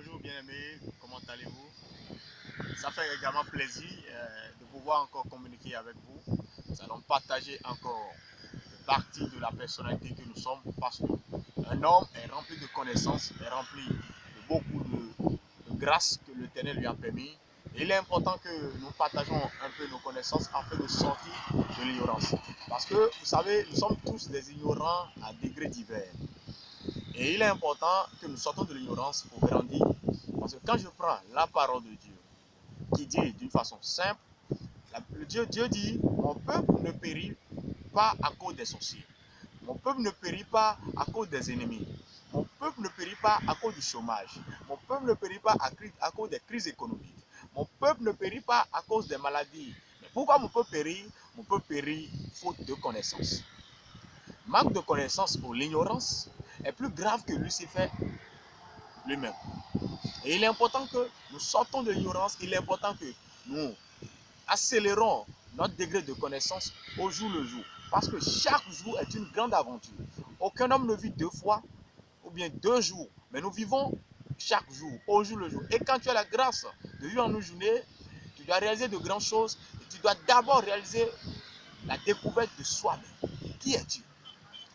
Bonjour bien-aimés, comment allez-vous? Ça fait également plaisir de pouvoir encore communiquer avec vous. Nous allons partager encore une partie de la personnalité que nous sommes parce qu'un homme est rempli de connaissances, est rempli de beaucoup de grâce que l'Éternel lui a permis. Et il est important que nous partageons un peu nos connaissances afin de sortir de l'ignorance. Parce que vous savez, nous sommes tous des ignorants à degrés divers. Et il est important que nous sortons de l'ignorance pour grandir. Parce que quand je prends la parole de Dieu, qui dit d'une façon simple, Dieu dit, mon peuple ne périt pas à cause des sorciers. Mon peuple ne périt pas à cause des ennemis. Mon peuple ne périt pas à cause du chômage. Mon peuple ne périt pas à cause des crises économiques. Mon peuple ne périt pas à cause des maladies. Mais pourquoi mon peuple périt? Mon peuple périt faute de connaissance. Manque de connaissance pour l'ignorance est plus grave que Lucifer lui-même. Et il est important que nous sortons de l'ignorance, il est important que nous accélérons notre degré de connaissance au jour le jour. Parce que chaque jour est une grande aventure. Aucun homme ne vit deux fois ou bien 2 jours, mais nous vivons chaque jour, au jour le jour. Et quand tu as la grâce de vivre en une journée, tu dois réaliser de grandes choses et tu dois d'abord réaliser la découverte de soi-même. Qui es-tu?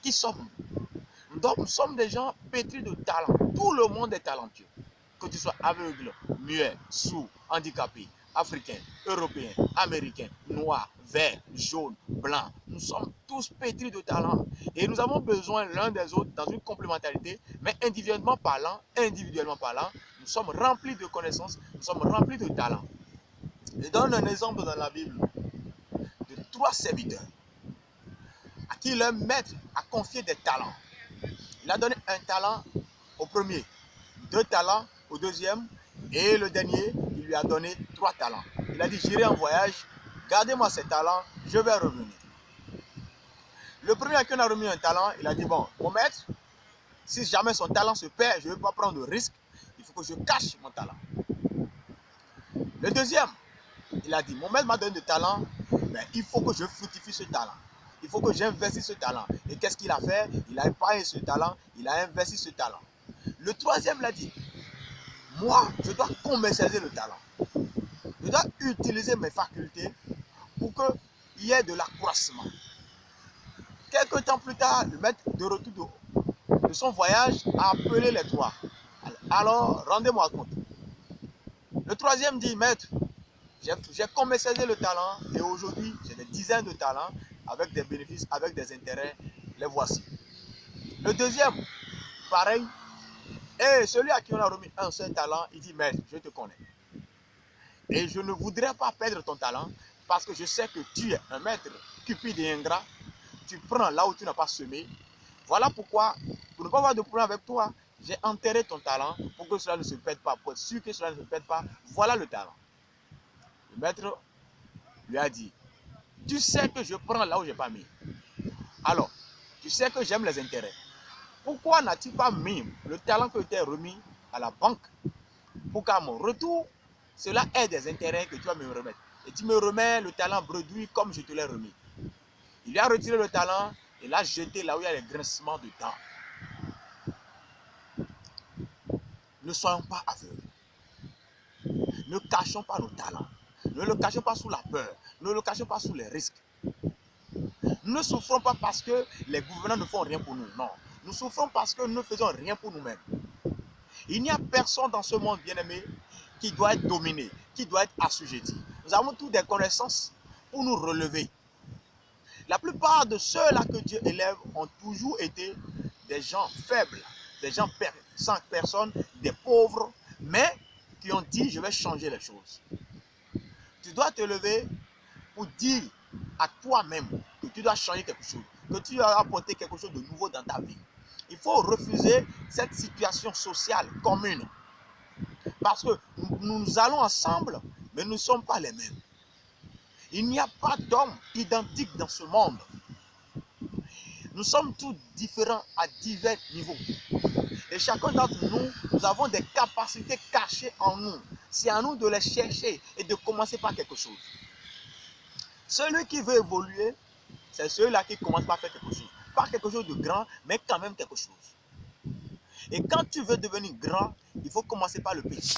Qui sommes-nous? Donc nous sommes des gens pétris de talent. Tout le monde est talentueux. Que tu sois aveugle, muet, sourd, handicapé, africain, européen, américain, noir, vert, jaune, blanc. Nous sommes tous pétris de talent. Et nous avons besoin l'un des autres dans une complémentarité, mais individuellement parlant, nous sommes remplis de connaissances, nous sommes remplis de talent. Je donne un exemple dans la Bible de 3 serviteurs à qui leur maître a confié des talents. Il a donné un talent au premier, 2 talents au deuxième, et le dernier, il lui a donné 3 talents. Il a dit, j'irai en voyage, gardez-moi ces talents, je vais revenir. Le premier à qui on a remis un talent, il a dit, bon, mon maître, si jamais son talent se perd, je ne vais pas prendre de risque, il faut que je cache mon talent. Le deuxième, il a dit, mon maître m'a donné de talent, mais il faut que je fructifie ce talent. Il faut que j'investisse ce talent. Et qu'est-ce qu'il a fait? Il a épargné ce talent, il a investi ce talent. Le troisième l'a dit, moi, je dois commercialiser le talent. Je dois utiliser mes facultés pour qu'il y ait de l'accroissement. Quelques temps plus tard, le maître de retour de son voyage a appelé les 3. Alors, rendez-moi compte. Le troisième dit, maître, j'ai commercialisé le talent et aujourd'hui, j'ai des dizaines de talents avec des bénéfices, avec des intérêts. Les voici. Le deuxième, pareil. Et celui à qui on a remis un seul talent, il dit, maître, je te connais. Et je ne voudrais pas perdre ton talent parce que je sais que tu es un maître cupide et ingrat. Tu prends là où tu n'as pas semé. Voilà pourquoi, pour ne pas avoir de problème avec toi, j'ai enterré ton talent pour que cela ne se perde pas. Pour être sûr que cela ne se perde pas, voilà le talent. Le maître lui a dit, tu sais que je prends là où je n'ai pas mis. Alors, tu sais que j'aime les intérêts. Pourquoi n'as-tu pas mis le talent que tu t'ai remis à la banque pour qu'à mon retour, cela ait des intérêts que tu vas me remettre. Et tu me remets le talent bredouille comme je te l'ai remis. Il a retiré le talent et l'a jeté là où il y a les grincements de dents. Ne soyons pas aveugles. Ne cachons pas nos talents. Ne le cachons pas sous la peur. Ne le cachons pas sous les risques. Ne souffrons pas parce que les gouvernants ne font rien pour nous. Non. Nous souffrons parce que nous ne faisons rien pour nous-mêmes. Il n'y a personne dans ce monde, bien-aimé, qui doit être dominé, qui doit être assujetti. Nous avons tous des connaissances pour nous relever. La plupart de ceux-là que Dieu élève ont toujours été des gens faibles, des gens sans personne, des pauvres, mais qui ont dit, je vais changer les choses. Tu dois te lever pour dire à toi-même que tu dois changer quelque chose, que tu dois apporter quelque chose de nouveau dans ta vie. Il faut refuser cette situation sociale commune. Parce que nous allons ensemble, mais nous ne sommes pas les mêmes. Il n'y a pas d'homme identique dans ce monde. Nous sommes tous différents à divers niveaux. Et chacun d'entre nous, nous avons des capacités cachées en nous. C'est à nous de les chercher et de commencer par quelque chose. Celui qui veut évoluer, c'est celui-là qui commence par faire quelque chose. Pas quelque chose de grand, mais quand même quelque chose. Et quand tu veux devenir grand, il faut commencer par le petit.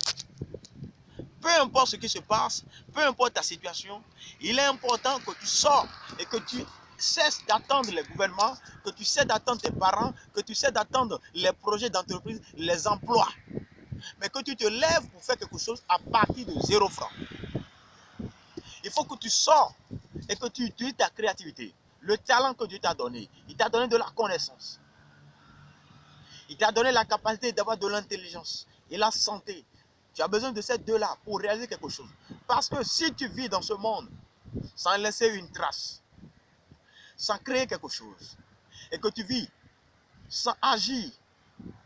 Peu importe ce qui se passe, peu importe ta situation, il est important que tu sors et que tu cesses d'attendre les gouvernements, que tu cesses d'attendre tes parents, que tu cesses d'attendre les projets d'entreprise, les emplois. Mais que tu te lèves pour faire quelque chose à partir de 0 francs. Il faut que tu sors et que tu utilises ta créativité, le talent que Dieu t'a donné. Il t'a donné de la connaissance. Il t'a donné la capacité d'avoir de l'intelligence et la santé. Tu as besoin de ces deux-là pour réaliser quelque chose. Parce que si tu vis dans ce monde sans laisser une trace, sans créer quelque chose, et que tu vis sans agir,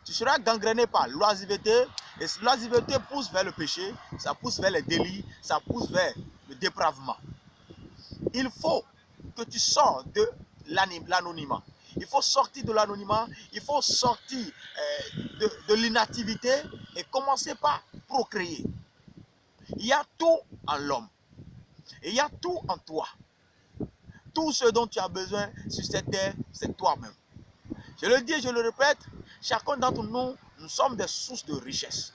tu seras gangréné par l'oisiveté, et l'oisiveté pousse vers le péché, ça pousse vers les délits, ça pousse vers le dépravement. Il faut que tu sors de l'anonymat. Il faut sortir de l'anonymat, il faut sortir de l'inactivité et commencer par procréer. Il y a tout en l'homme. Et il y a tout en toi. Tout ce dont tu as besoin sur cette terre, c'est toi-même. Je le dis et je le répète, chacun d'entre nous, nous sommes des sources de richesse.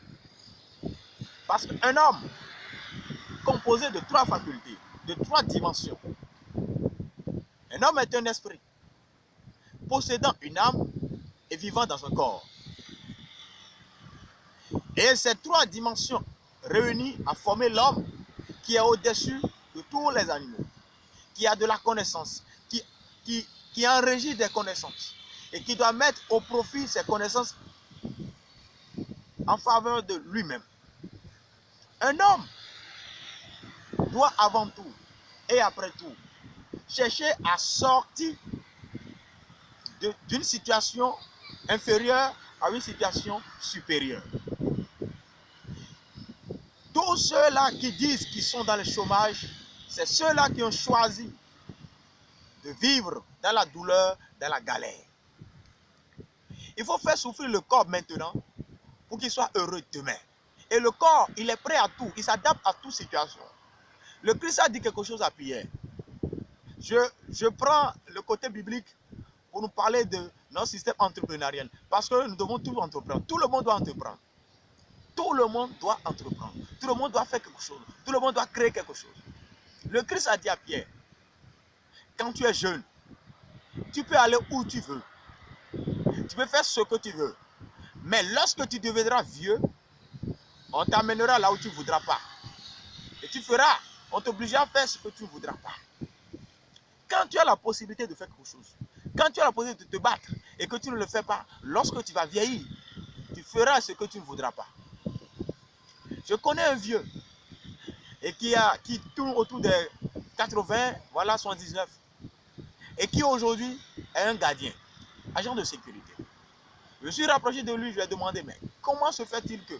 Parce qu'un homme composé de 3 facultés, de 3 dimensions. Un homme est un esprit, possédant une âme et vivant dans un corps. Et ces 3 dimensions réunies à former l'homme qui est au-dessus de tous les animaux, qui a de la connaissance, qui enregistre des connaissances et qui doit mettre au profit ses connaissances en faveur de lui-même. Un homme doit avant tout et après tout chercher à sortir d'une situation inférieure à une situation supérieure. Tous ceux-là qui disent qu'ils sont dans le chômage, c'est ceux-là qui ont choisi de vivre dans la douleur, dans la galère. Il faut faire souffrir le corps maintenant pour qu'il soit heureux demain. Et le corps, il est prêt à tout, il s'adapte à toute situation. Le Christ a dit quelque chose à Pierre. Je prends le côté biblique pour nous parler de notre système entrepreneurial. Parce que nous devons tout entreprendre. Tout le monde doit entreprendre. Tout le monde doit entreprendre. Tout le monde doit faire quelque chose. Tout le monde doit créer quelque chose. Le Christ a dit à Pierre, quand tu es jeune, tu peux aller où tu veux. Tu peux faire ce que tu veux. Mais lorsque tu deviendras vieux, on t'amènera là où tu ne voudras pas. Et tu feras, on t'obligera à faire ce que tu ne voudras pas. Quand tu as la possibilité de faire quelque chose, quand tu as la possibilité de te battre et que tu ne le fais pas, lorsque tu vas vieillir, tu feras ce que tu ne voudras pas. Je connais un vieux et qui tourne autour des 80, voilà 79, et qui aujourd'hui est un gardien, agent de sécurité. Je me suis rapproché de lui, je lui ai demandé, mais comment se fait-il que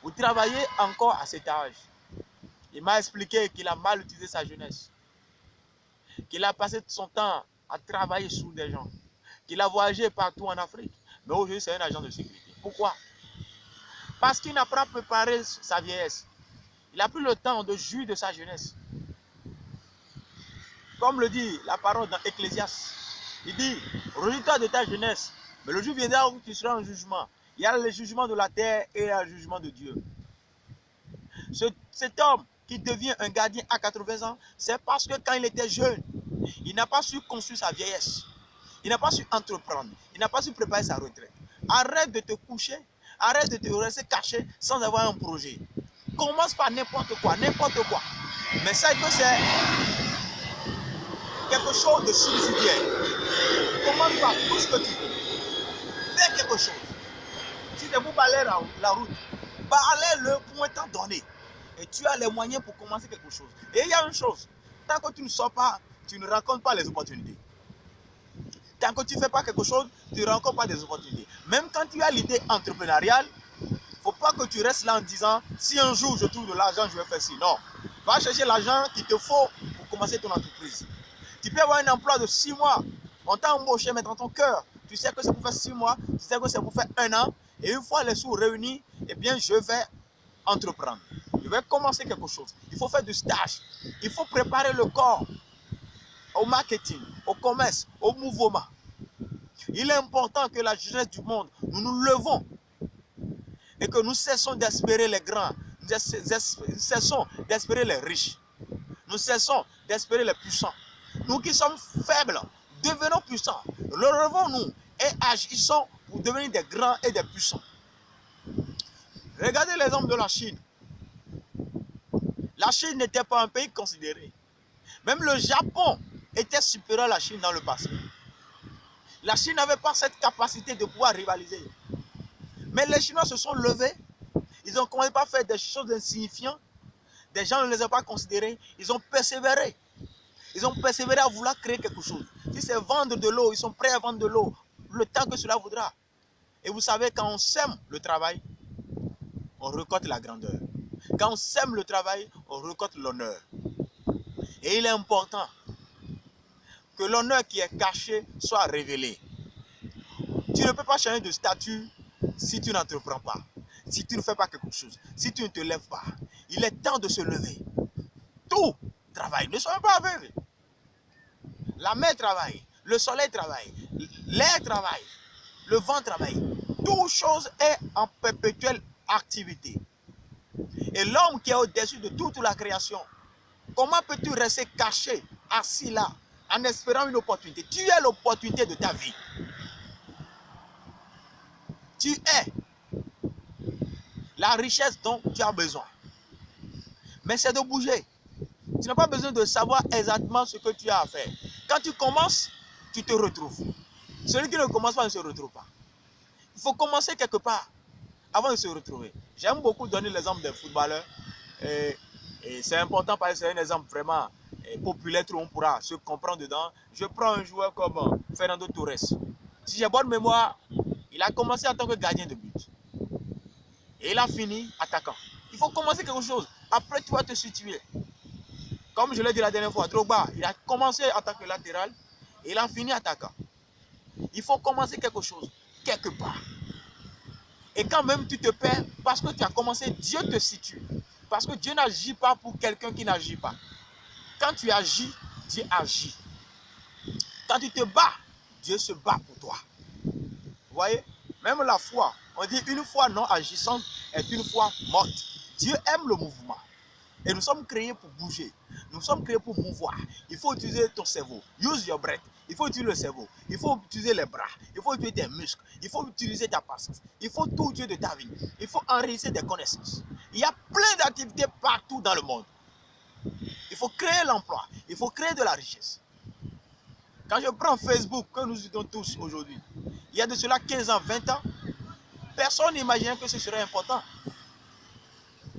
vous travaillez encore à cet âge? Il m'a expliqué qu'il a mal utilisé sa jeunesse, qu'il a passé son temps à travailler sous des gens, qu'il a voyagé partout en Afrique, mais aujourd'hui c'est un agent de sécurité. Pourquoi? Parce qu'il n'a pas préparé sa vieillesse. Il n'a plus le temps de jouir de sa jeunesse. Comme le dit la parole dans Ecclésiaste, il dit, résultat de ta jeunesse, mais le jour viendra où tu seras en jugement. Il y a le jugement de la terre et le jugement de Dieu. Cet homme qui devient un gardien à 80 ans, c'est parce que quand il était jeune, il n'a pas su construire sa vieillesse. Il n'a pas su entreprendre. Il n'a pas su préparer sa retraite. Arrête de te coucher. Arrête de te rester caché sans avoir un projet. Commence par n'importe quoi, n'importe quoi. Mais sache que c'est quelque chose de subsidiaire. Commence par tout ce que tu veux. Fais quelque chose. Si c'est pour balayer la route, balaye-le pour un temps donné. Et tu as les moyens pour commencer quelque chose. Et il y a une chose. Tant que tu ne sors pas, tu ne rencontres pas les opportunités. Tant que tu ne fais pas quelque chose, tu ne rencontres pas des opportunités. Même quand tu as l'idée entrepreneuriale, il ne faut pas que tu restes là en disant si un jour je trouve de l'argent, je vais faire ci. Non. Va chercher l'argent qu'il te faut pour commencer ton entreprise. Tu peux avoir un emploi de 6 mois. On t'a embauché, mais dans ton cœur, tu sais que c'est pour faire 6 mois, tu sais que c'est pour faire 1 an. Et une fois les sous réunis, eh bien, je vais entreprendre. Je vais commencer quelque chose. Il faut faire du stage. Il faut préparer le corps au marketing, au commerce, au mouvement. Il est important que la jeunesse du monde, nous nous levons et que nous cessons d'espérer les grands, nous cessons d'espérer les riches, nous cessons d'espérer les puissants. Nous qui sommes faibles, devenons puissants, relevons-nous et agissons pour devenir des grands et des puissants. Regardez l'exemple de la Chine. La Chine n'était pas un pays considéré. Même le Japon était supérieur à la Chine dans le passé. La Chine n'avait pas cette capacité de pouvoir rivaliser. Mais les Chinois se sont levés. Ils ont commencé à faire des choses insignifiantes. Des gens ne les ont pas considérés. Ils ont persévéré. Ils ont persévéré à vouloir créer quelque chose. Si c'est vendre de l'eau, ils sont prêts à vendre de l'eau. Le temps que cela voudra. Et vous savez, quand on sème le travail, on récolte la grandeur. Quand on sème le travail, on récolte l'honneur. Et il est important que l'honneur qui est caché soit révélé. Tu ne peux pas changer de statut si tu n'entreprends pas, si tu ne fais pas quelque chose, si tu ne te lèves pas. Il est temps de se lever. Tout travaille. Ne soyez pas aveugles. La mer travaille, le soleil travaille, l'air travaille, le vent travaille. Toute chose est en perpétuelle activité. Et l'homme qui est au-dessus de toute la création, comment peux-tu rester caché, assis là, en espérant une opportunité? Tu es l'opportunité de ta vie. Tu es la richesse dont tu as besoin. Mais c'est de bouger. Tu n'as pas besoin de savoir exactement ce que tu as à faire. Quand tu commences, tu te retrouves. Celui qui ne commence pas ne se retrouve pas. Il faut commencer quelque part avant de se retrouver. J'aime beaucoup donner l'exemple des footballeurs. Et c'est important parce que c'est un exemple vraiment populaire, tout le monde pourra se comprendre dedans. Je prends un joueur comme Fernando Torres. Si j'ai bonne mémoire, il a commencé en tant que gardien de but. Et il a fini attaquant. Il faut commencer quelque chose. Après, tu vas te situer. Comme je l'ai dit la dernière fois, Drogba, il a commencé en tant que latéral et il a fini attaquant. Il faut commencer quelque chose, quelque part. Et quand même tu te perds, parce que tu as commencé, Dieu te situe. Parce que Dieu n'agit pas pour quelqu'un qui n'agit pas. Quand tu agis, Dieu agit. Quand tu te bats, Dieu se bat pour toi. Vous voyez? Même la foi, on dit une foi non agissante est une foi morte. Dieu aime le mouvement. Et nous sommes créés pour bouger. Nous sommes créés pour mouvoir. Il faut utiliser ton cerveau. Use your breath. Il faut utiliser le cerveau. Il faut utiliser les bras. Il faut utiliser tes muscles. Il faut utiliser ta patience. Il faut tout utiliser de ta vie. Il faut enrichir des connaissances. Il y a plein d'activités partout dans le monde. Il faut créer l'emploi. Il faut créer de la richesse. Quand je prends Facebook, que nous utilisons tous aujourd'hui, il y a de cela 15 ans, 20 ans, personne n'imaginait que ce serait important.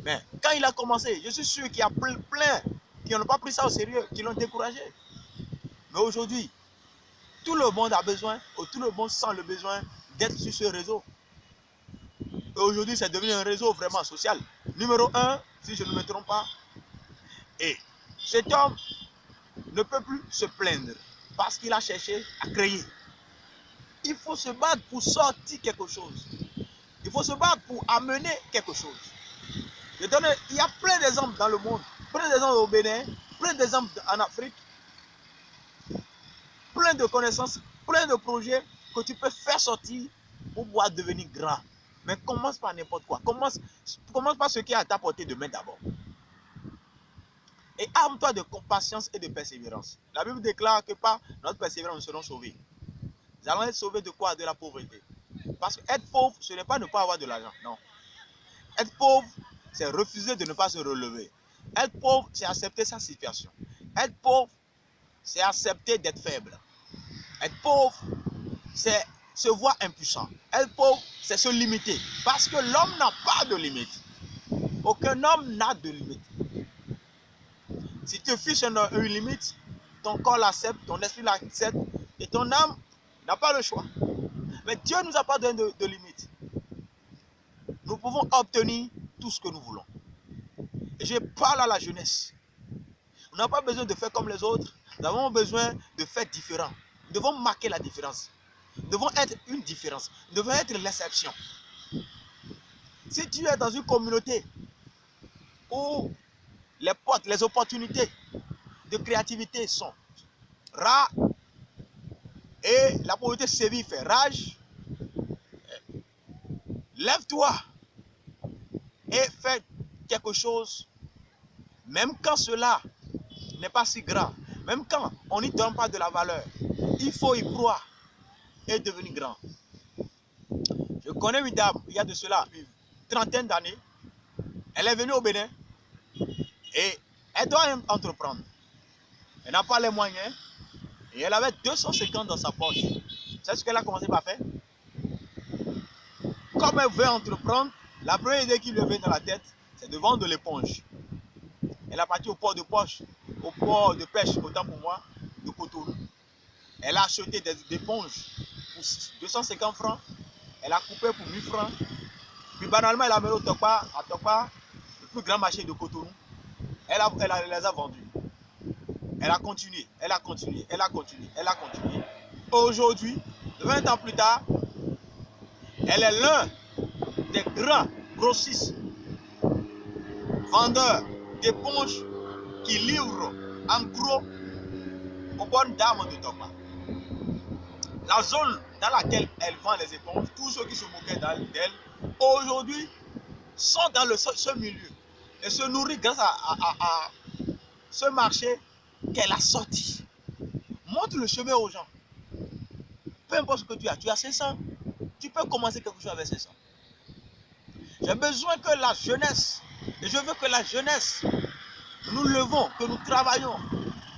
Mais quand il a commencé, je suis sûr qu'il y a plein qui n'ont pas pris ça au sérieux, qui l'ont découragé. Mais aujourd'hui, tout le monde a besoin, ou tout le monde sent le besoin d'être sur ce réseau. Et aujourd'hui, c'est devenu un réseau vraiment social. Numéro 1, si je ne me trompe pas. Et cet homme ne peut plus se plaindre parce qu'il a cherché à créer. Il faut se battre pour sortir quelque chose. Il faut se battre pour amener quelque chose. Il y a plein d'exemples dans le monde, plein d'exemples au Bénin, plein d'exemples en Afrique, plein de connaissances, plein de projets que tu peux faire sortir pour pouvoir devenir grand. Mais commence par n'importe quoi. Commence par ce qui est à ta portée de main d'abord. Et arme-toi de patience et de persévérance. La Bible déclare que par notre persévérance, nous serons sauvés. Nous allons être sauvés de quoi? De la pauvreté. Parce que être pauvre, ce n'est pas ne pas avoir de l'argent. Non. Être pauvre, c'est refuser de ne pas se relever. Être pauvre, c'est accepter sa situation. Être pauvre, c'est accepter d'être faible. Être pauvre, c'est se voir impuissant. Être pauvre, c'est se limiter. Parce que l'homme n'a pas de limite. Aucun homme n'a de limite. Si tu fiches une limite, ton corps l'accepte, ton esprit l'accepte, et ton âme n'a pas le choix. Mais Dieu ne nous a pas donné de limite. Nous pouvons obtenir tout ce que nous voulons. Et je parle à la jeunesse. On n'a pas besoin de faire comme les autres. Nous avons besoin de faire différent. Nous devons marquer la différence. Nous devons être une différence. Nous devons être l'exception. Si tu es dans une communauté où les portes, les opportunités de créativité sont rares, et la pauvreté sévit, fait rage, lève-toi et fais quelque chose, même quand cela n'est pas si grand, même quand on n'y donne pas de la valeur. Il faut y croire et devenir grand. Je connais une dame, il y a de cela une trentaine d'années. Elle est venue au Bénin et elle doit entreprendre. Elle n'a pas les moyens et elle avait 250 dans sa poche. C'est ce qu'elle a commencé par faire. Comme elle veut entreprendre, la première idée qui lui vient dans la tête, c'est de vendre de l'éponge. Elle a parti au port de pêche, autant pour moi, de Cotonou. Elle a acheté des éponges pour 250 francs. Elle a coupé pour 1000 francs. Puis banalement, elle a amené au Tokpa, à Tokpa, le plus grand marché de Cotonou. Elle les a vendus. Elle a continué, elle a continué, elle a continué, elle a continué. Aujourd'hui, 20 ans plus tard, elle est l'un des grands grossistes, vendeurs d'éponges qui livrent en gros aux bonnes dames de Tokpa. La zone dans laquelle elle vend les éponges, tous ceux qui se moquaient d'elle, aujourd'hui sont dans ce milieu et se nourrissent grâce à ce marché qu'elle a sorti. Montre le chemin aux gens. Peu importe ce que tu as 500, tu peux commencer quelque chose avec 500. J'ai besoin que la jeunesse, et je veux que la jeunesse, nous levons, que nous travaillons.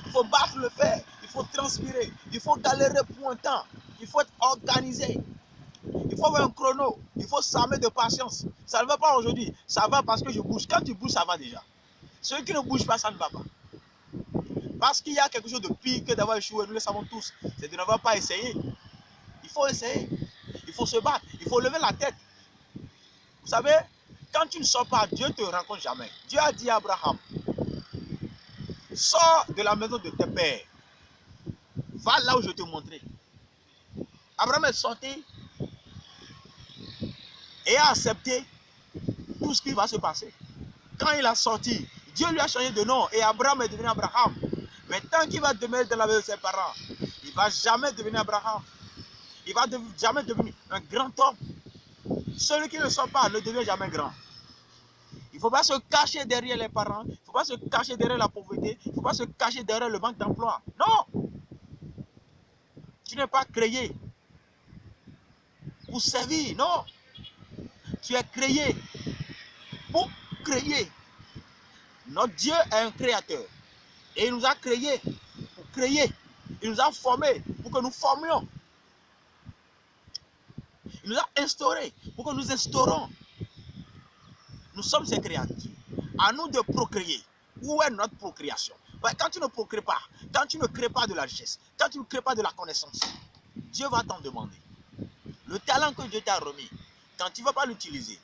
Il faut battre le fer, il faut transpirer, il faut galérer pour un temps, il faut être organisé. Il faut avoir un chrono, il faut s'armer de patience. Ça ne va pas aujourd'hui, ça va parce que je bouge. Quand tu bouges, ça va déjà. Ceux qui ne bougent pas, ça ne va pas. Parce qu'il y a quelque chose de pire que d'avoir échoué, nous le savons tous, c'est de n'avoir pas essayé. Il faut essayer, il faut se battre, il faut lever la tête. Vous savez, quand tu ne sors pas, Dieu ne te rencontre jamais. Dieu a dit à Abraham, sors de la maison de tes pères, va là où je te montrerai. Abraham est sorti et a accepté tout ce qui va se passer. Quand il a sorti, Dieu lui a changé de nom et Abraham est devenu Abraham. Mais tant qu'il va demeurer dans la maison de ses parents, il ne va jamais devenir Abraham. Il ne va jamais devenir un grand homme. Celui qui ne sort pas ne devient jamais grand. Il ne faut pas se cacher derrière les parents, il ne faut pas se cacher derrière la pauvreté, il ne faut pas se cacher derrière le manque d'emploi. Non! Tu n'es pas créé pour servir, non. Tu es créé pour créer. Notre Dieu est un créateur. Et il nous a créés pour créer. Il nous a formés pour que nous formions. Il nous a instaurés pour que nous instaurons. Nous sommes ses créatures. À nous de procréer. Où est notre procréation? Quand tu ne procrées pas, quand tu ne crées pas de la richesse, quand tu ne crées pas de la connaissance, Dieu va t'en demander. Le talent que Dieu t'a remis, quand tu ne vas pas l'utiliser,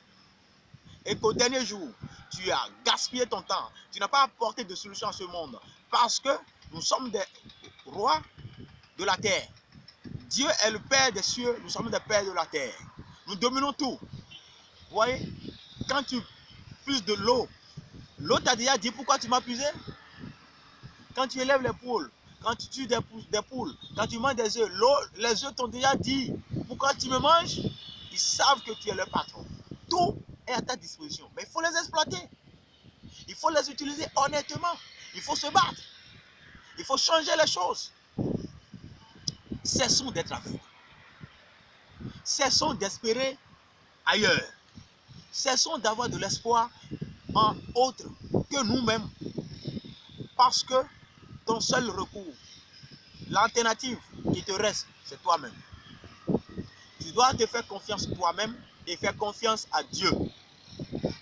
et qu'au dernier jour, tu as gaspillé ton temps, tu n'as pas apporté de solution à ce monde, parce que nous sommes des rois de la terre. Dieu est le Père des cieux, nous sommes des pères de la terre. Nous dominons tout. Vous voyez, quand tu puises de l'eau, l'eau t'a déjà dit pourquoi tu m'as puisé. Quand tu élèves les poules, quand tu tues des poules, quand tu manges des œufs, les œufs t'ont déjà dit pourquoi tu me manges. Ils savent que tu es leur patron. Tout est à ta disposition, mais il faut les exploiter. Il faut les utiliser honnêtement. Il faut se battre. Il faut changer les choses. Cessons d'être aveugles. Cessons d'espérer ailleurs. Cessons d'avoir de l'espoir en autre que nous-mêmes. Parce que ton seul recours, l'alternative qui te reste, c'est toi-même. Tu dois te faire confiance toi-même et faire confiance à Dieu.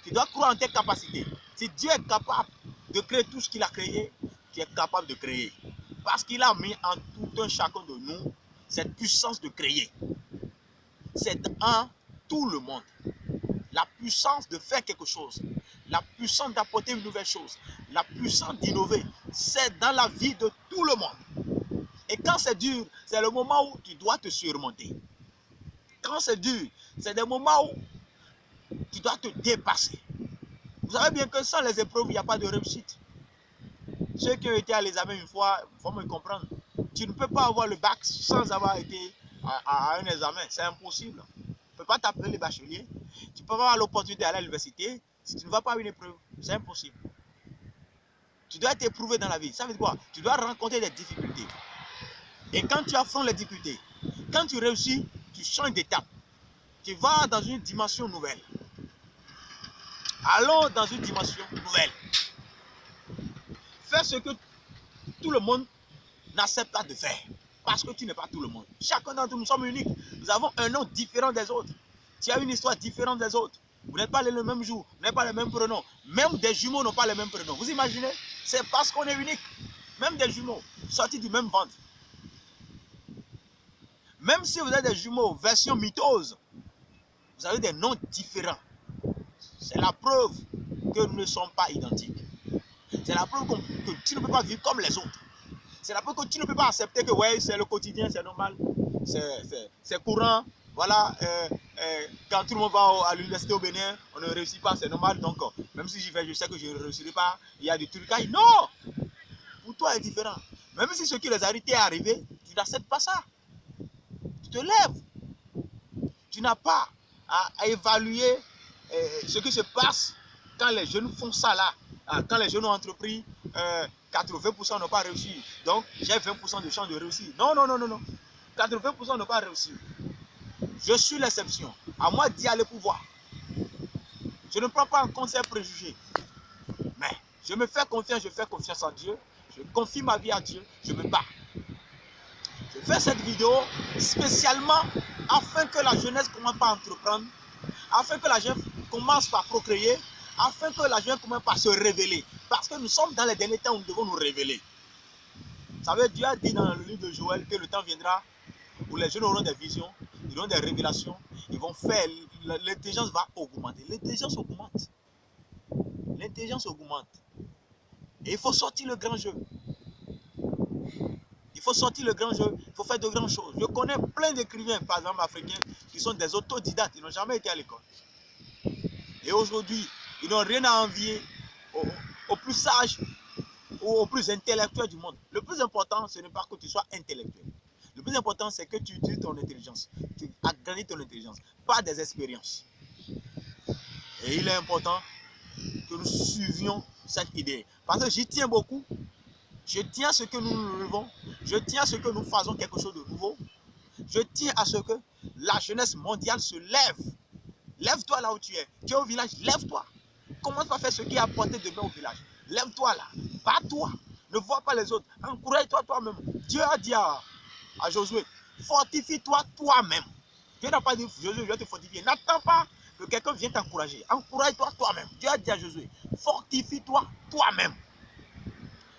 Tu dois croire en tes capacités. Si Dieu est capable de créer tout ce qu'il a créé, tu es capable de créer. Parce qu'il a mis en tout un chacun de nous cette puissance de créer. C'est en tout le monde. La puissance de faire quelque chose, la puissance d'apporter une nouvelle chose, la puissance d'innover, c'est dans la vie de tout le monde. Et quand c'est dur, c'est le moment où tu dois te surmonter. Quand c'est dur, c'est des moments où tu dois te dépasser. Vous savez bien que sans les épreuves, il n'y a pas de réussite. Ceux qui ont été à l'examen une fois, il faut me comprendre. Tu ne peux pas avoir le bac sans avoir été à un examen. C'est impossible. Tu ne peux pas t'appeler bachelier. Tu peux pas avoir l'opportunité d'aller à l'université si tu ne vas pas à une épreuve. C'est impossible. Tu dois être éprouvé dans la vie. Ça veut dire quoi? Tu dois rencontrer des difficultés. Et quand tu affrontes les difficultés, quand tu réussis, tu changes d'étape. Tu vas dans une dimension nouvelle. Allons dans une dimension nouvelle. Fais ce que tout le monde n'accepte pas de faire. Parce que tu n'es pas tout le monde. Chacun d'entre nous sommes uniques. Nous avons un nom différent des autres. Tu as une histoire différente des autres. Vous n'êtes pas le même jour. Vous n'avez pas les mêmes prénoms. Même des jumeaux n'ont pas les mêmes prénoms. Vous imaginez? C'est parce qu'on est unique. Même des jumeaux sortis du même ventre. Même si vous êtes des jumeaux version mitose, vous avez des noms différents. C'est la preuve que nous ne sommes pas identiques. C'est la preuve que tu ne peux pas vivre comme les autres. C'est la preuve que tu ne peux pas accepter que ouais, c'est le quotidien, c'est normal, c'est courant. Voilà, quand tout le monde va à l'université au Bénin, on ne réussit pas, c'est normal. Donc, même si j'y vais, je sais que je ne réussirai pas. Il y a des trucs. Non! Pour toi, c'est différent. Même si ce qui les a est arrivé, tu n'acceptes pas ça. Tu te lèves. Tu n'as pas à évaluer ce qui se passe quand les jeunes font ça là. Quand les jeunes ont entrepris, 80% n'ont pas réussi. Donc, j'ai 20% de chance de réussir. Non, non, non, non, non. 80% n'ont pas réussi. Je suis l'exception. À moi d'y aller pour voir. Je ne prends pas en compte ces préjugés. Mais je me fais confiance, je fais confiance en Dieu. Je confie ma vie à Dieu. Je me bats. Je fais cette vidéo spécialement afin que la jeunesse commence par entreprendre, afin que la jeunesse commence par procréer, afin que la jeunesse commence par se révéler. Parce que nous sommes dans les derniers temps où nous devons nous révéler. Vous savez, Dieu a dit dans le livre de Joël que le temps viendra où les jeunes auront des visions, ils auront des révélations, ils vont faire, l'intelligence va augmenter. L'intelligence augmente. L'intelligence augmente. Et il faut sortir le grand jeu. Il faut sortir le grand jeu, il faut faire de grandes choses. Je connais plein d'écrivains, par exemple africains, qui sont des autodidactes, ils n'ont jamais été à l'école. Et aujourd'hui, ils n'ont rien à envier aux plus sages ou aux plus intellectuels du monde. Le plus important, ce n'est pas que tu sois intellectuel. Le plus important, c'est que tu utilises ton intelligence. Tu agrandis ton intelligence, pas des expériences. Et il est important que nous suivions cette idée. Parce que j'y tiens beaucoup. Je tiens à ce que nous nous levons. Je tiens à ce que nous faisons quelque chose de nouveau. Je tiens à ce que la jeunesse mondiale se lève. Lève-toi là où tu es. Tu es au village, lève-toi. Commence par faire ce qui est apporté de main au village. Lève-toi là. Bats-toi. Ne vois pas les autres. Encourage-toi toi-même. Dieu a dit à Josué, fortifie-toi toi-même. Dieu n'a pas dit, Josué, je vais te fortifier. N'attends pas que quelqu'un vienne t'encourager. Encourage-toi toi-même. Dieu a dit à Josué, fortifie-toi toi-même.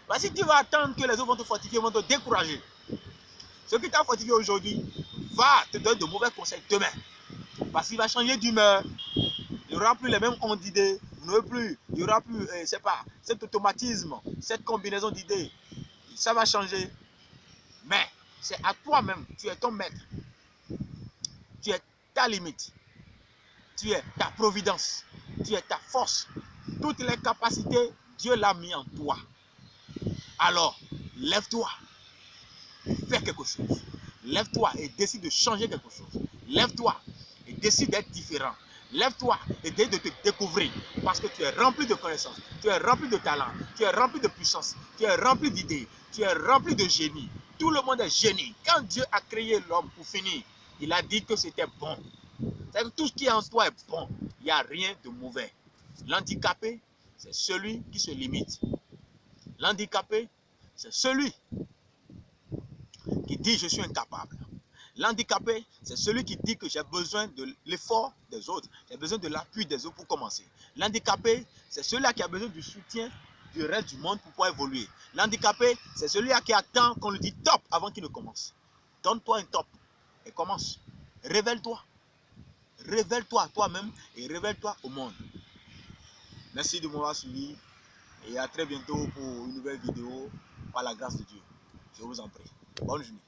Bah, si tu vas attendre que les autres vont te fortifier, vont te décourager, ce qui t'a fortifié aujourd'hui va te donner de mauvais conseils demain. Parce qu'il va changer d'humeur. Il n'y aura plus les mêmes ondes d'idées. Il n'y aura plus, c'est pas, cet automatisme, cette combinaison d'idées. Ça va changer. Mais c'est à toi-même. Tu es ton maître. Tu es ta limite. Tu es ta providence. Tu es ta force. Toutes les capacités, Dieu l'a mis en toi. Alors, lève-toi et fais quelque chose. Lève-toi et décide de changer quelque chose. Lève-toi et décide d'être différent. Lève-toi et décide de te découvrir parce que tu es rempli de connaissances, tu es rempli de talent, tu es rempli de puissance, tu es rempli d'idées, tu es rempli de génie. Tout le monde est génie. Quand Dieu a créé l'homme pour finir, il a dit que c'était bon. C'est-à-dire que tout ce qui est en toi est bon. Il n'y a rien de mauvais. L'handicapé, c'est celui qui se limite. L'handicapé, c'est celui qui dit je suis incapable. L'handicapé, c'est celui qui dit que j'ai besoin de l'effort des autres. J'ai besoin de l'appui des autres pour commencer. L'handicapé, c'est celui-là qui a besoin du soutien du reste du monde pour pouvoir évoluer. L'handicapé, c'est celui-là qui attend qu'on lui dise top avant qu'il ne commence. Donne-toi un top et commence. Révèle-toi. Révèle-toi à toi-même et révèle-toi au monde. Merci de m'avoir suivi et à très bientôt pour une nouvelle vidéo par la grâce de Dieu. Je vous en prie. Bonne journée.